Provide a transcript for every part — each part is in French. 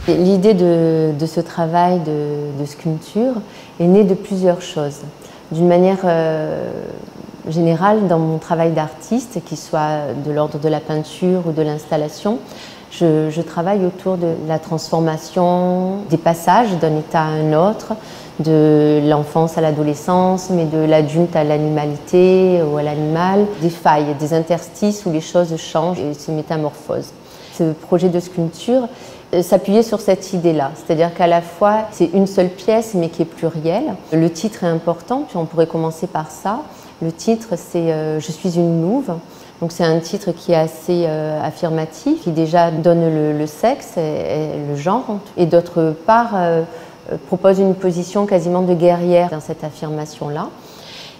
L'idée de ce travail de sculpture est née de plusieurs choses. D'une manière générale, dans mon travail d'artiste, qu'il soit de l'ordre de la peinture ou de l'installation, je travaille autour de la transformation des passages d'un état à un autre, de l'enfance à l'adolescence, mais de l'adulte à l'animalité ou à l'animal, des failles, des interstices où les choses changent et se métamorphosent. Ce projet de sculpture s'appuyait sur cette idée-là, c'est-à-dire qu'à la fois c'est une seule pièce mais qui est plurielle. Le titre est important, puis on pourrait commencer par ça. Le titre c'est « Je suis une louve ». Donc c'est un titre qui est assez affirmatif, qui déjà donne le sexe et le genre, et d'autre part propose une position quasiment de guerrière dans cette affirmation-là.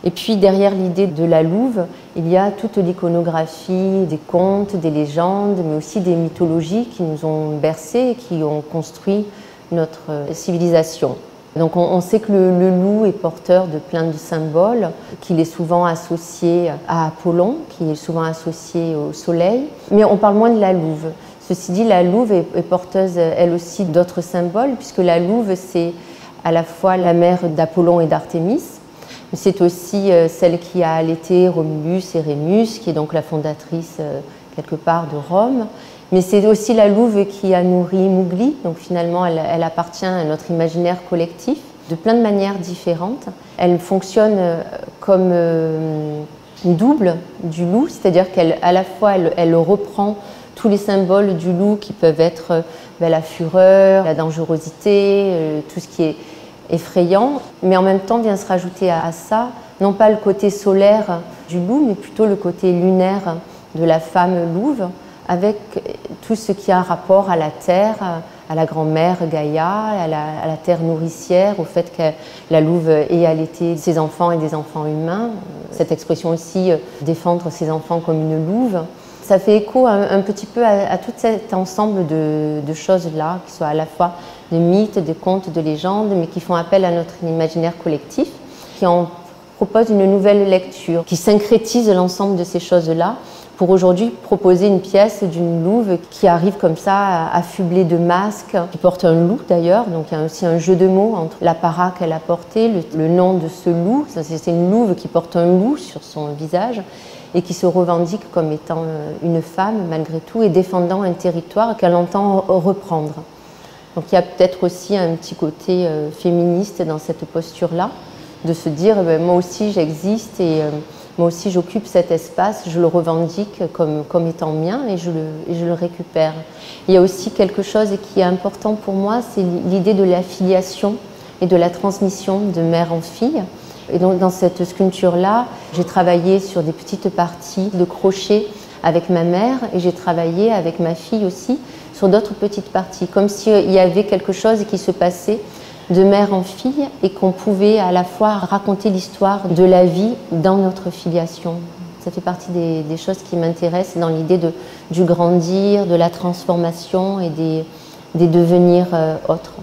Et puis derrière l'idée de la louve, il y a toute l'iconographie des contes, des légendes, mais aussi des mythologies qui nous ont bercés et qui ont construit notre civilisation. Donc on sait que le loup est porteur de plein de symboles, qu'il est souvent associé à Apollon, qui est souvent associé au soleil, mais on parle moins de la louve. Ceci dit, la louve est porteuse elle aussi d'autres symboles, puisque la louve c'est à la fois la mère d'Apollon et d'Artémis, mais c'est aussi celle qui a allaité Romulus et Rémus, qui est donc la fondatrice quelque part de Rome. Mais c'est aussi la louve qui a nourri Mowgli, donc finalement elle appartient à notre imaginaire collectif de plein de manières différentes. Elle fonctionne comme une double du loup, c'est-à-dire qu'à la fois elle reprend tous les symboles du loup qui peuvent être la fureur, la dangerosité, tout ce qui est effrayant, mais en même temps vient se rajouter à ça, non pas le côté solaire du loup, mais plutôt le côté lunaire de la femme louve, avec tout ce qui a un rapport à la terre, à la grand-mère Gaïa, à la terre nourricière, au fait que la louve ait allaité ses enfants et des enfants humains. Cette expression aussi, défendre ses enfants comme une louve, ça fait écho un petit peu à tout cet ensemble de choses-là, qui soient à la fois de mythes, de contes, de légendes, mais qui font appel à notre imaginaire collectif, qui en propose une nouvelle lecture, qui syncrétise l'ensemble de ces choses-là, pour aujourd'hui proposer une pièce d'une louve qui arrive comme ça, affublée de masques, qui porte un loup d'ailleurs, donc il y a aussi un jeu de mots entre l'apparat qu'elle a porté, le nom de ce loup, c'est une louve qui porte un loup sur son visage et qui se revendique comme étant une femme malgré tout et défendant un territoire qu'elle entend reprendre. Donc il y a peut-être aussi un petit côté féministe dans cette posture-là, de se dire moi aussi j'existe et moi aussi j'occupe cet espace, je le revendique comme étant mien et je le récupère. Il y a aussi quelque chose qui est important pour moi, c'est l'idée de l'affiliation et de la transmission de mère en fille. Et donc dans cette sculpture-là, j'ai travaillé sur des petites parties de crochet avec ma mère et j'ai travaillé avec ma fille aussi sur d'autres petites parties, comme s'il y avait quelque chose qui se passait de mère en fille et qu'on pouvait à la fois raconter l'histoire de la vie dans notre filiation. Ça fait partie des choses qui m'intéressent dans l'idée du grandir, de la transformation et des devenirs autres.